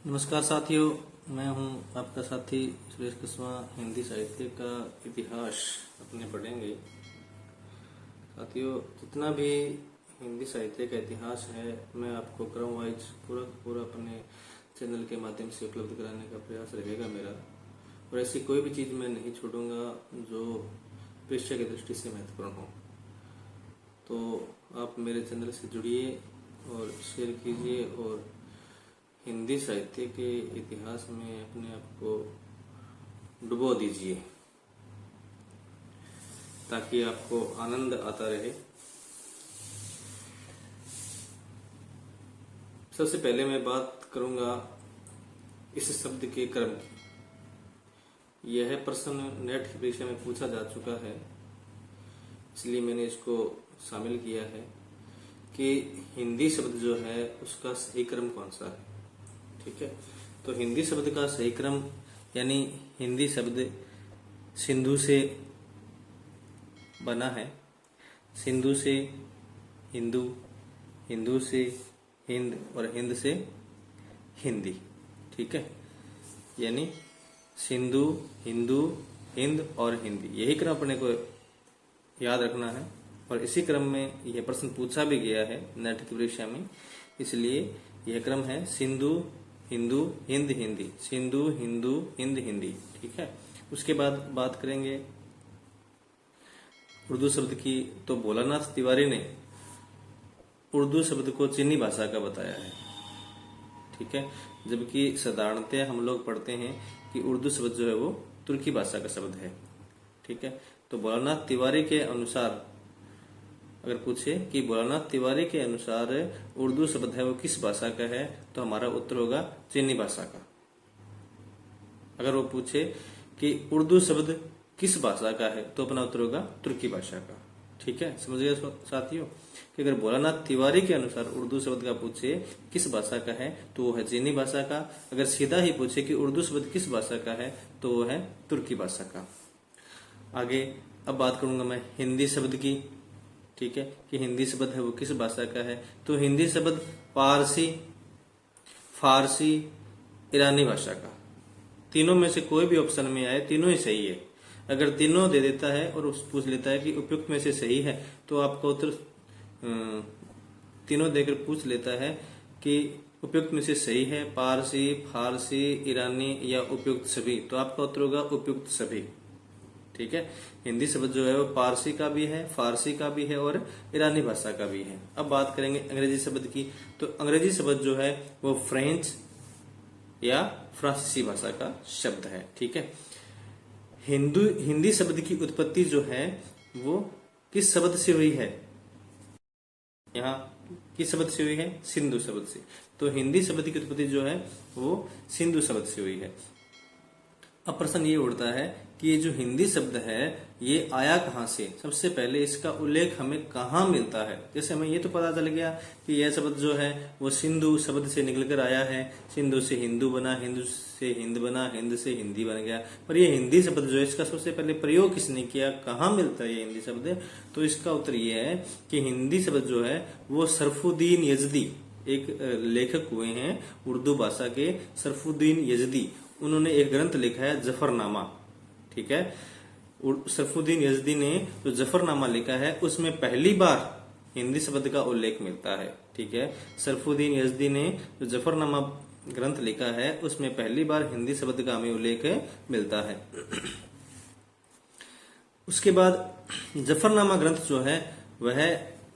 नमस्कार साथियों, मैं हूं आपका साथी सुरेश कुशवाहा। हिंदी साहित्य का इतिहास अपने पढ़ेंगे। साथियों, जितना भी हिंदी साहित्य का इतिहास है मैं आपको क्रम वाइज पूरा अपने चैनल के माध्यम से उपलब्ध कराने का प्रयास रहेगा मेरा। और ऐसी कोई भी चीज़ मैं नहीं छोड़ूंगा जो पृष्ठ की दृष्टि से महत्वपूर्ण हो। तो आप मेरे चैनल से जुड़िए और शेयर कीजिए और हिंदी साहित्य के इतिहास में अपने आप को डुबो दीजिए ताकि आपको आनंद आता रहे। सबसे पहले मैं बात करूंगा इस शब्द के क्रम की। यह प्रश्न नेट की परीक्षा में पूछा जा चुका है, इसलिए मैंने इसको शामिल किया है कि हिंदी शब्द जो है उसका सही क्रम कौन सा है। ठीक है, तो हिंदी शब्द का सही क्रम यानी हिंदी शब्द सिंधु से बना है। सिंधु से हिंदू, हिंदू से हिंद और हिंद से हिंदी। ठीक है, यानी सिंधु, हिंदू, हिंद और हिंदी, यही क्रम अपने को याद रखना है। और इसी क्रम में यह प्रश्न पूछा भी गया है नेट की परीक्षा में, इसलिए यह क्रम है सिंधु, हिंदू, हिंद, हिंदी। सिंधु, हिंदू, हिंद, हिंदी। ठीक है, उसके बाद बात करेंगे उर्दू शब्द की। तो भोलानाथ तिवारी ने उर्दू शब्द को चीनी भाषा का बताया है। ठीक है, जबकि साधारणतः हम लोग पढ़ते हैं कि उर्दू शब्द जो है वो तुर्की भाषा का शब्द है। ठीक है, तो भोलानाथ तिवारी के अनुसार अगर पूछे कि भोलानाथ तिवारी के अनुसार उर्दू शब्द है वो किस भाषा का है, तो हमारा उत्तर होगा चीनी भाषा का। अगर वो पूछे कि उर्दू शब्द किस भाषा का है, तो अपना उत्तर होगा तुर्की भाषा का। ठीक है, समझ गए साथियों कि अगर भोलानाथ तिवारी के अनुसार उर्दू शब्द का पूछे किस भाषा का है, तो वो है चीनी भाषा का। अगर सीधा ही पूछे कि उर्दू शब्द किस भाषा का है, तो वो है तुर्की भाषा का। आगे अब बात करूंगा मैं हिंदी शब्द की। ठीक है, कि हिंदी शब्द है वो किस भाषा का है, तो हिंदी शब्द पारसी, फारसी, ईरानी भाषा का। तीनों में से कोई भी ऑप्शन में आए, तीनों ही सही है। अगर तीनों दे देता है और पूछ लेता है कि उपयुक्त में से सही है, तो आपका उत्तर तीनों देकर पूछ लेता है कि उपयुक्त में से सही है पारसी, फारसी, ईरानी या उपयुक्त सभी, तो आपका उत्तर होगा उपयुक्त सभी। ठीक है, हिंदी शब्द जो है वो पारसी का भी है, फारसी का भी है और ईरानी भाषा का भी है। अब बात करेंगे अंग्रेजी शब्द की। तो अंग्रेजी शब्द जो है वो फ्रेंच या फ्रांसीसी भाषा का शब्द है। ठीक है, हिंदी शब्द की उत्पत्ति जो है वो किस शब्द से हुई है, यहाँ किस शब्द से हुई है, सिंधु शब्द से। तो हिंदी शब्द की उत्पत्ति जो है वो सिंधु शब्द से हुई है। अब प्रश्न ये उठता है कि ये जो हिंदी शब्द है ये आया कहाँ से, सबसे पहले इसका उल्लेख हमें कहाँ मिलता है। जैसे हमें ये तो पता चल गया कि यह शब्द जो है वो सिंधु शब्द से निकलकर आया है। सिंधु से हिंदू बना, हिंदू से हिंद बना, हिंद से हिंदी बन गया। पर ये हिंदी शब्द जो है इसका सबसे पहले प्रयोग किसने किया, कहाँ मिलता है ये हिंदी शब्द, तो इसका उत्तर ये है कि हिंदी शब्द जो है वो सरफुद्दीन यजदी, एक लेखक हुए हैं उर्दू भाषा के, सरफुद्दीन यजदी। उन्होंने एक ग्रंथ लिखा है जफरनामा। ठीक है, सरफुद्दीन यजदी ने जो जफरनामा लिखा है उसमें पहली बार हिंदी शब्द का उल्लेख मिलता है। ठीक है, सरफुद्दीन यजदी ने जो जफरनामा ग्रंथ लिखा है उसमें पहली बार हिंदी शब्द का हमें उल्लेख मिलता है। उसके बाद जफरनामा ग्रंथ जो है वह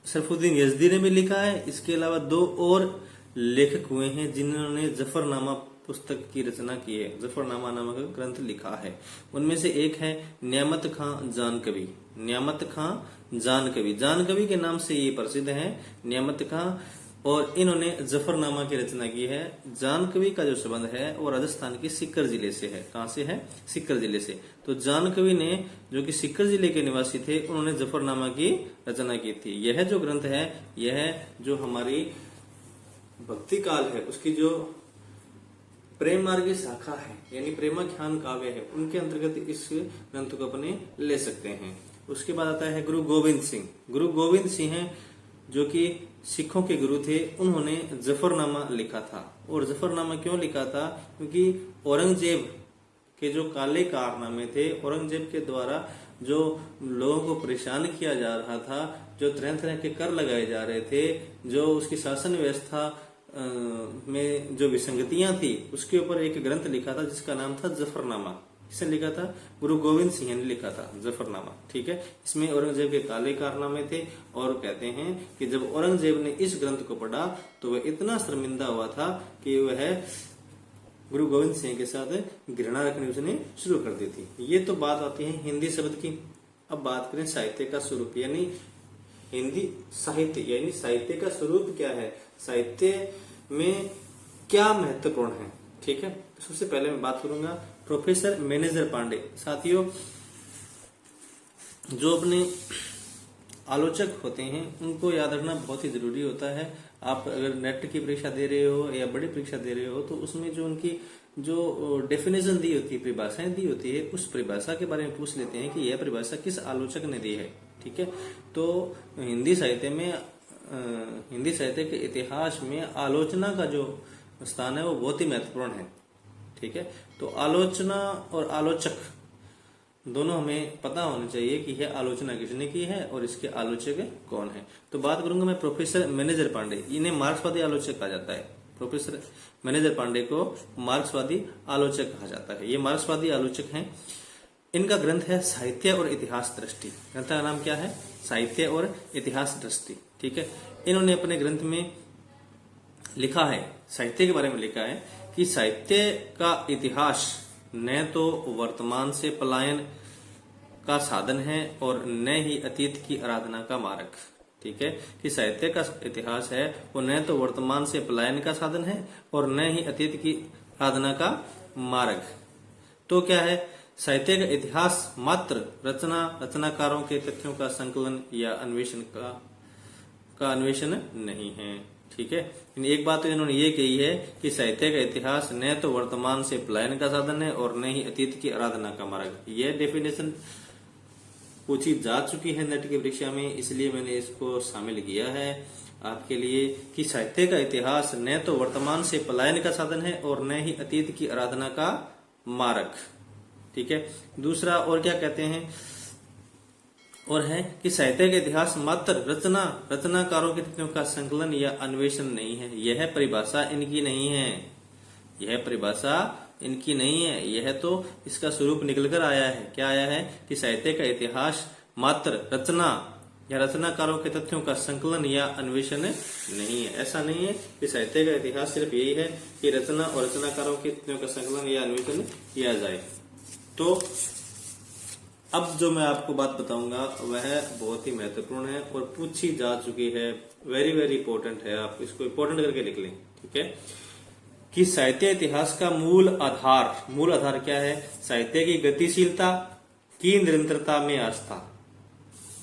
सरफुद्दीन यजदी ने भी लिखा है। इसके अलावा दो और लेखक हुए हैं जिन्होंने जफरनामा पुस्तक की रचना की है, जफरनामा नामक ग्रंथ लिखा है। उनमें से एक है नियामत खां जानकवी। नियामत खां जानकवी, जानकवी के नाम से ये प्रसिद्ध है, नियामत खां। और इन्होंने जफरनामा की रचना की है। जानकवी का जो संबंध है वो राजस्थान के सीकर जिले से है। कहाँ से है, सीकर जिले से। तो जानकवी ने, जो कि सीकर जिले के निवासी थे, उन्होंने जफरनामा की रचना की थी। यह जो ग्रंथ है, यह जो हमारी भक्ति काल है उसकी जो प्रेम मार्ग शाखा है यानी प्रेमाख्यान काव्य है, उनके अंतर्गत इस ग्रंथ को अपने ले सकते हैं। उसके बाद आता है गुरु गोविंद सिंह। गुरु गोविंद सिंह जो कि सिखों के गुरु थे, उन्होंने जफरनामा लिखा था। और जफरनामा क्यों लिखा था? क्योंकि औरंगजेब के जो काले कारनामे थे, औरंगजेब के द्वारा जो लोगों को परेशान किया जा रहा था, जो तरह तरह के कर लगाए जा रहे थे, जो उसकी शासन व्यवस्था में जो विसंगतियां थी, उसके ऊपर एक ग्रंथ लिखा था जिसका नाम था जफरनामा। किसने लिखा था? गुरु गोविंद सिंह ने लिखा था जफरनामा। ठीक है, इसमें औरंगजेब के काले कारनामे थे। और कहते हैं कि जब औरंगजेब ने इस ग्रंथ को पढ़ा तो वह इतना शर्मिंदा हुआ था कि वह गुरु गोविंद सिंह के साथ घृणा रखनी उसने शुरू कर दी थी। ये तो बात आती है हिंदी शब्द की। अब बात करें साहित्य का स्वरूप, यानी हिंदी साहित्य, यानी साहित्य का स्वरूप क्या है, साहित्य में क्या महत्वपूर्ण है। ठीक है, सबसे पहले मैं बात करूंगा प्रोफेसर मैनेजर पांडे। साथियों, जो अपने आलोचक होते हैं उनको याद रखना बहुत ही जरूरी होता है। आप अगर नेट की परीक्षा दे रहे हो या बड़ी परीक्षा दे रहे हो तो उसमें जो उनकी जो डेफिनेशन दी होती है, परिभाषाएं दी होती है, उस परिभाषा के बारे में पूछ लेते हैं कि यह परिभाषा किस आलोचक ने दी है। ठीक है, तो हिंदी साहित्य में, हिंदी साहित्य के इतिहास में आलोचना का जो स्थान है वो बहुत ही महत्वपूर्ण है। ठीक है, तो आलोचना और आलोचक दोनों हमें पता होना चाहिए कि यह आलोचना किसने की है और इसके आलोचक कौन है। तो बात करूंगा मैं प्रोफेसर मैनेजर पांडे। इन्हें मार्क्सवादी आलोचक कहा जाता है। प्रोफेसर मैनेजर पांडे को मार्क्सवादी आलोचक कहा जाता है। ये मार्क्सवादी आलोचक हैं। इनका ग्रंथ है साहित्य और इतिहास दृष्टि। ग्रंथ का नाम क्या है? साहित्य और इतिहास दृष्टि। ठीक है, इन्होंने अपने ग्रंथ में लिखा है, साहित्य के बारे में लिखा है कि साहित्य का इतिहास न तो वर्तमान से पलायन का साधन है और न ही अतीत की आराधना का मार्ग। ठीक है, कि साहित्य का इतिहास है वो न तो वर्तमान से पलायन का साधन है और न ही अतीत की आराधना का मार्ग। तो क्या है? साहित्य का इतिहास मात्र रचनाकारों के तथ्यों का संकलन या अन्वेषण का अन्वेषण नहीं है। ठीक है, एक बात तो इन्होंने ये कही है कि साहित्य का इतिहास न तो वर्तमान से पलायन का साधन है और न ही अतीत की आराधना का मार्ग। यह डेफिनेशन पूछी जा चुकी है नेट की परीक्षा में, इसलिए मैंने इसको शामिल किया है आपके लिए कि साहित्य का इतिहास न तो वर्तमान से पलायन का साधन है और न ही अतीत की आराधना का मार्ग। ठीक है, दूसरा और क्या कहते हैं, और है कि साहित्य का इतिहास मात्र रचनाकारों के तथ्यों का संकलन या अन्वेषण नहीं है। यह परिभाषा इनकी नहीं है, यह परिभाषा इनकी नहीं है, यह तो इसका स्वरूप निकल कर आया है। क्या आया है? कि साहित्य का इतिहास मात्र रचना या रचनाकारों के तथ्यों का संकलन या अन्वेषण नहीं है। ऐसा नहीं है कि साहित्य का इतिहास सिर्फ यही है कि रचना और रचनाकारों के तथ्यों का संकलन या अन्वेषण किया जाए। तो अब जो मैं आपको बात बताऊंगा वह बहुत ही महत्वपूर्ण है और पूछी जा चुकी है, वेरी वेरी इंपॉर्टेंट है, आप इसको इंपॉर्टेंट करके लिख लें। ठीक है, कि साहित्य इतिहास का मूल आधार क्या है? साहित्य की गतिशीलता की निरंतरता में आस्था।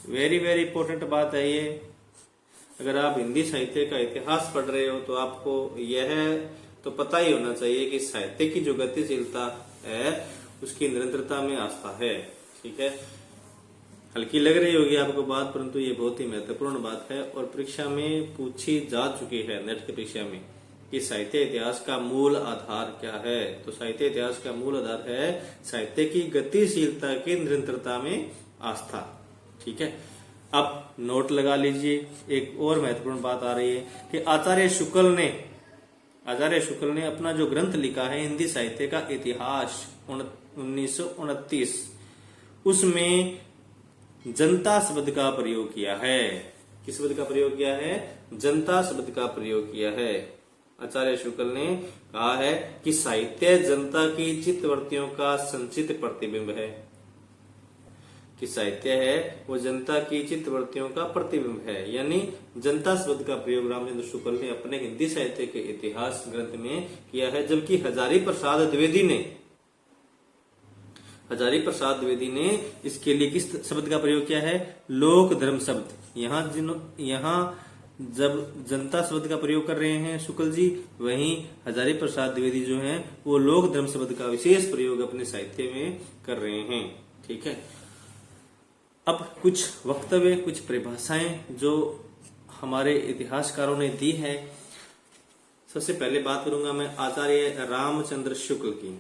वेरी वेरी इंपॉर्टेंट बात है ये। अगर आप हिंदी साहित्य का इतिहास पढ़ रहे हो तो आपको यह तो पता ही होना चाहिए कि साहित्य की जो गतिशीलता है उसकी निरंतरता में आस्था है। ठीक है, हल्की लग रही होगी आपको बात, परंतु ये बहुत ही महत्वपूर्ण बात है और परीक्षा में पूछी जा चुकी है नेट की परीक्षा में कि साहित्य इतिहास का मूल आधार क्या है। तो साहित्य इतिहास का मूल आधार है साहित्य की गतिशीलता की निरंतरता में आस्था। ठीक है, अब नोट लगा लीजिए। एक और महत्वपूर्ण बात आ रही है कि आचार्य शुक्ल ने अपना जो ग्रंथ लिखा है हिंदी साहित्य का इतिहास 1929, उसमें जनता शब्द का प्रयोग किया है। किस शब्द का प्रयोग किया है? जनता शब्द का प्रयोग किया है। आचार्य शुक्ल ने कहा है कि साहित्य जनता की चित्तवृत्तियों का संचित प्रतिबिंब है। कि साहित्य है वो जनता की चित्तवृत्तियों का प्रतिबिंब है, यानी जनता शब्द का प्रयोग रामचंद्र शुक्ल ने अपने हिंदी साहित्य के इतिहास ग्रंथ में किया है। जबकि हजारी प्रसाद द्विवेदी ने इसके लिए किस शब्द का प्रयोग किया है? लोक धर्म शब्द। यहाँ जब जनता शब्द का प्रयोग कर रहे हैं शुक्ल जी, वहीं हजारी प्रसाद द्विवेदी जो हैं वो लोक धर्म शब्द का विशेष प्रयोग अपने साहित्य में कर रहे हैं। ठीक है, अब कुछ वक्तव्य, कुछ परिभाषाएं जो हमारे इतिहासकारों ने दी है। सबसे पहले बात करूंगा मैं आचार्य रामचंद्र शुक्ल की।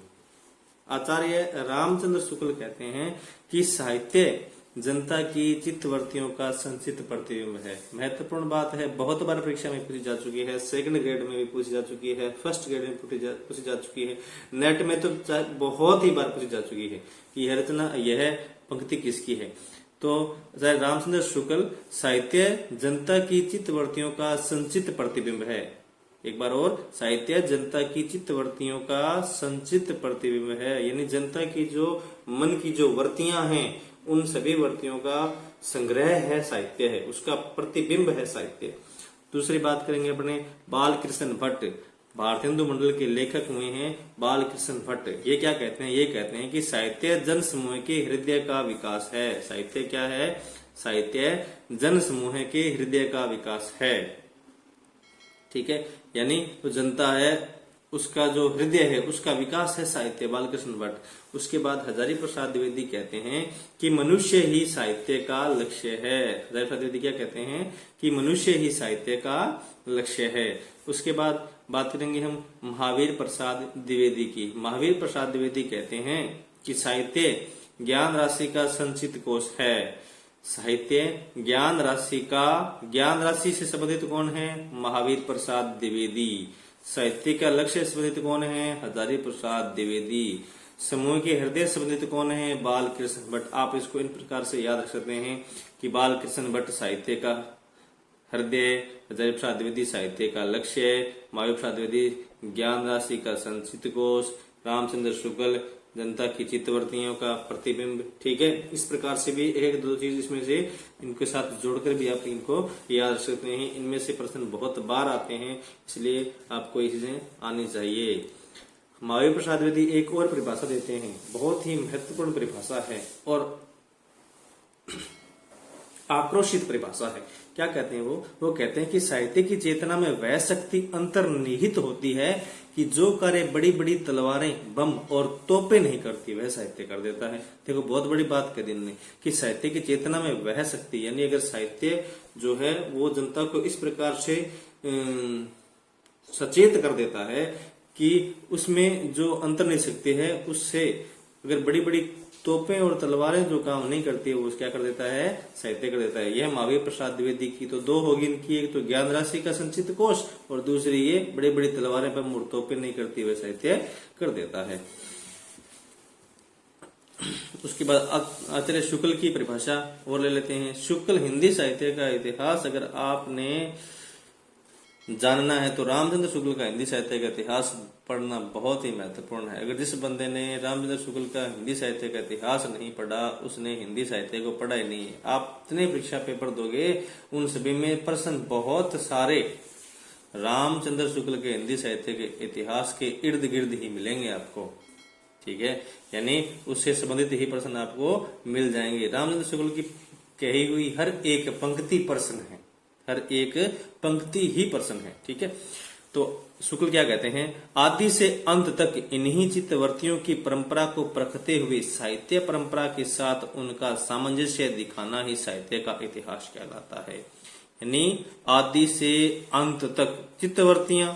आचार्य रामचंद्र शुक्ल कहते हैं कि साहित्य जनता की चित्तवृत्तियों का संचित प्रतिबिंब है। महत्वपूर्ण बात है, बहुत बार परीक्षा में पूछी जा चुकी है, सेकंड ग्रेड में भी पूछी जा चुकी है, फर्स्ट ग्रेड में पूछी जा चुकी है, नेट में तो बहुत ही बार पूछी जा चुकी है कि यह रचना, यह पंक्ति किसकी है। तो रामचंद्र शुक्ल, साहित्य जनता की चित्तवृत्तियों का संचित प्रतिबिंब है। एक बार और, साहित्य जनता की चित्तवृत्तियों का संचित प्रतिबिंब है, यानी जनता की जो मन की जो वृत्तियां हैं उन सभी वृत्तियों का संग्रह है साहित्य है, उसका प्रतिबिंब है साहित्य। दूसरी बात करेंगे अपने बाल कृष्ण भट्ट, भारतेंदु मंडल के लेखक हुए हैं बाल कृष्ण भट्ट। ये क्या कहते हैं? ये कहते हैं कि साहित्य जन समूह के हृदय का विकास है। साहित्य क्या है? साहित्य जन समूह के हृदय का विकास है। ठीक है, यानी तो जनता है उसका जो हृदय है उसका विकास है साहित्य, बालकृष्ण भट्ट। उसके बाद हजारी प्रसाद द्विवेदी कहते हैं कि मनुष्य ही साहित्य का लक्ष्य है। हजारी प्रसाद द्विवेदी क्या कहते हैं? कि मनुष्य ही साहित्य का लक्ष्य है। उसके बाद बात करेंगे हम महावीर प्रसाद द्विवेदी की। महावीर प्रसाद द्विवेदी कहते हैं कि साहित्य ज्ञान राशि का संचित कोश है। साहित्य ज्ञान राशि से संबंधित कौन है? महावीर प्रसाद द्विवेदी। साहित्य का लक्ष्य संबंधित कौन है? हजारी प्रसाद द्विवेदी। समूह के हृदय संबंधित कौन है? बाल कृष्ण भट्ट। आप इसको इन प्रकार से याद रख सकते हैं कि बाल कृष्ण भट्ट साहित्य का हृदय, हजारी प्रसाद द्विवेदी साहित्य का लक्ष्य, महावीर प्रसाद द्विवेदी ज्ञान राशि का संचित कोश, रामचंद्र शुक्ल जनता की चित्तवृत्तियों का प्रतिबिंब। ठीक है, इस प्रकार से भी एक दो चीज इसमें से इनके साथ जोड़कर भी आप इनको याद रख सकते हैं। इनमें से प्रश्न बहुत बार आते हैं, इसलिए आपको ये चीजें आनी चाहिए। महावीर प्रसाद द्विवेदी एक और परिभाषा देते हैं, बहुत ही महत्वपूर्ण परिभाषा है और आक्रोशित परिभाषा है। क्या कहते हैं वो कहते हैं कि साहित्य की चेतना में वह शक्ति अंतर्निहित होती है कि जो कार्य बड़ी बड़ी तलवारें, बम और तोपें नहीं करती वह साहित्य कर देता है। देखो, बहुत बड़ी बात कही इन्होंने कि साहित्य की चेतना में वह शक्ति, यानी अगर साहित्य जो है वो जनता को इस प्रकार से सचेत कर देता है कि उसमें जो अंतर्निहित शक्ति है उससे अगर बड़ी बड़ी तोपें और तलवारें जो काम नहीं करती है वो क्या कर देता है? साहित्य कर देता है। यह महावीर प्रसाद द्विवेदी की तो दो होगी इनकी, एक तो ज्ञान राशि का संचित कोश और दूसरी ये बड़ी बड़ी तलवारें पर तोपें नहीं करती वह साहित्य कर देता है। उसके बाद आचार्य शुक्ल की परिभाषा और ले लेते हैं। शुक्ल हिंदी साहित्य का इतिहास अगर आपने जानना है तो रामचंद्र शुक्ल का हिंदी साहित्य का इतिहास पढ़ना बहुत ही महत्वपूर्ण है। अगर जिस बंदे ने रामचंद्र शुक्ल का हिंदी साहित्य का इतिहास नहीं पढ़ा उसने हिंदी साहित्य को पढ़ा ही नहीं है। आप जितने परीक्षा पेपर दोगे उन सभी में प्रश्न बहुत सारे रामचंद्र शुक्ल के हिंदी साहित्य के इतिहास के इर्द गिर्द ही मिलेंगे आपको। ठीक है, यानी उससे संबंधित ही प्रश्न आपको मिल जाएंगे। रामचंद्र शुक्ल की कही हुई हर एक पंक्ति प्रश्न है, हर एक पंक्ति ही प्रश्न है। ठीक है, तो शुक्ल क्या कहते हैं? आदि से अंत तक इन्हीं चित्तवृत्तियों की परंपरा को परखते हुए साहित्य परंपरा के साथ उनका सामंजस्य दिखाना ही साहित्य का इतिहास कहलाता है। यानी आदि से अंत तक चित्तवृत्तियां,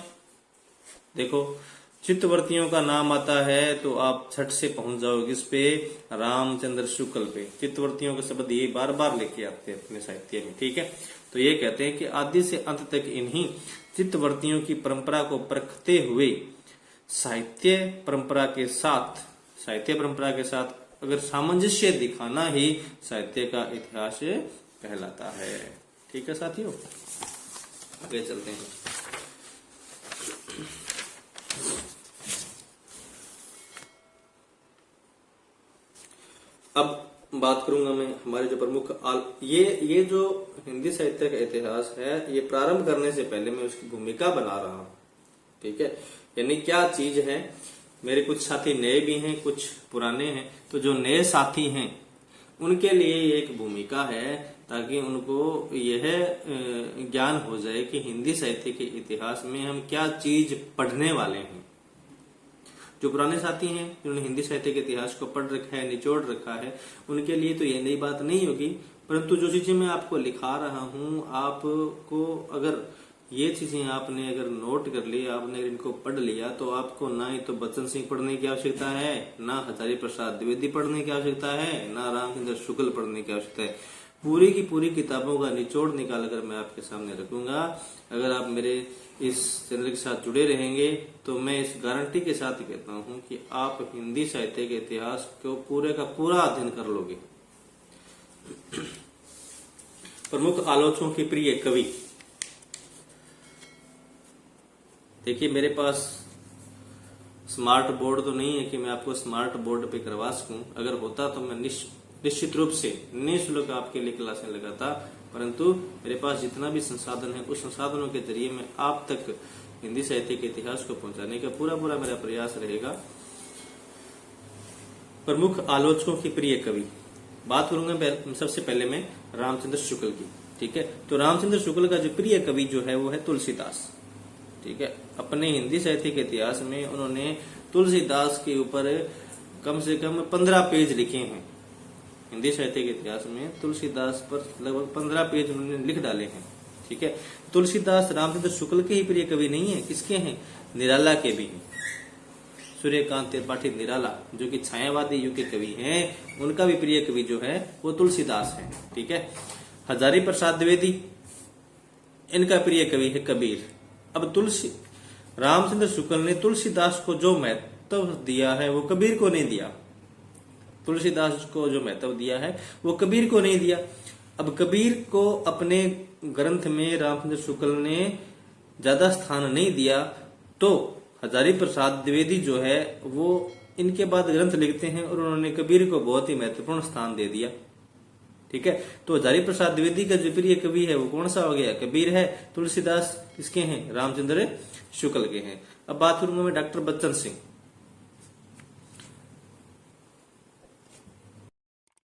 देखो चित्तवृत्तियों का नाम आता है तो आप छठ से पहुंच जाओगे इस पे? रामचंद्र शुक्ल पे। चित्तवृत्तियों के शब्द ये बार बार लेके आते हैं अपने साहित्य में। ठीक है, तो ये कहते हैं कि आदि से अंत तक इन्हीं चित्तवृत्तियों की परंपरा को परखते हुए साहित्य परंपरा के साथ अगर सामंजस्य दिखाना ही साहित्य का इतिहास कहलाता है। ठीक है साथियों, आगे चलते हैं। अब बात करूंगा मैं हमारे जो प्रमुख ये जो हिंदी साहित्य का इतिहास है ये प्रारंभ करने से पहले मैं उसकी भूमिका बना रहा हूं। ठीक है, यानी क्या चीज है। मेरे कुछ साथी नए भी हैं, कुछ पुराने हैं, तो जो नए साथी हैं उनके लिए एक भूमिका है ताकि उनको यह ज्ञान हो जाए कि हिंदी साहित्य के इतिहास में हम क्या चीज पढ़ने वाले हैं। जो पुराने साथी हैं जिन्होंने हिंदी साहित्य के इतिहास को पढ़ रखा है, निचोड़ रखा है, उनके लिए तो ये नई बात नहीं होगी, परंतु जो चीजें मैं आपको लिखा रहा हूं, आपको अगर ये चीजें आपने अगर नोट कर ली, आपने अगर इनको पढ़ लिया, तो आपको ना ही तो बच्चन सिंह पढ़ने की आवश्यकता है, ना हजारी प्रसाद द्विवेदी पढ़ने की आवश्यकता है, ना रामचंद्र शुक्ल पढ़ने की आवश्यकता है। पूरी की पूरी किताबों का निचोड़ निकाल कर मैं आपके सामने रखूंगा। अगर आप मेरे इस चैनल के साथ जुड़े रहेंगे तो मैं इस गारंटी के साथ कहता हूं कि आप हिंदी साहित्य के इतिहास को पूरे का पूरा अध्ययन कर लोगे। प्रमुख आलोचकों की प्रिय कवि, देखिए मेरे पास स्मार्ट बोर्ड तो नहीं है कि मैं आपको स्मार्ट बोर्ड पे करवा सकूं। अगर होता तो मैं निश्चित रूप से निःशुल्क आपके लिए क्लासें लगाता, परंतु मेरे पास जितना भी संसाधन है उस संसाधनों के जरिए मैं आप तक हिंदी साहित्य के इतिहास को पहुंचाने का पूरा मेरा प्रयास रहेगा। प्रमुख आलोचकों की प्रिय कवि, बात करूंगा सबसे पहले मैं रामचंद्र शुक्ल की। ठीक है, तो रामचंद्र शुक्ल का जो प्रिय कवि जो है वो है तुलसीदास। ठीक है, अपने हिंदी साहित्य के इतिहास में उन्होंने तुलसीदास के ऊपर कम से कम 15 पेज लिखे हैं। हिंदी साहित्य के इतिहास में तुलसीदास पर लगभग 15 पेज उन्होंने लिख डाले हैं। ठीक है, तुलसीदास रामचंद्र शुक्ल के ही प्रिय कवि नहीं है, किसके हैं? निराला के भी हैं। सूर्यकांत त्रिपाठी निराला जो कि छायावादी युग के कवि हैं, उनका भी प्रिय कवि जो है वो तुलसीदास है। ठीक है, हजारी प्रसाद द्विवेदी, इनका प्रिय कवि है कबीर। अब रामचंद्र शुक्ल ने तुलसीदास को जो महत्व दिया है वो कबीर को नहीं दिया। तुलसीदास को जो महत्व दिया है वो कबीर को नहीं दिया। अब कबीर को अपने ग्रंथ में रामचंद्र शुक्ल ने ज्यादा स्थान नहीं दिया, तो हजारी प्रसाद द्विवेदी जो है वो इनके बाद ग्रंथ लिखते हैं और उन्होंने कबीर को बहुत ही महत्वपूर्ण स्थान दे दिया। ठीक है, तो हजारी प्रसाद द्विवेदी का जो प्रिय कवि है वो कौन सा हो गया? कबीर है। तुलसीदास किसके हैं? रामचंद्र शुक्ल के हैं। अब बात करूंगा मैं डॉक्टर बच्चन सिंह।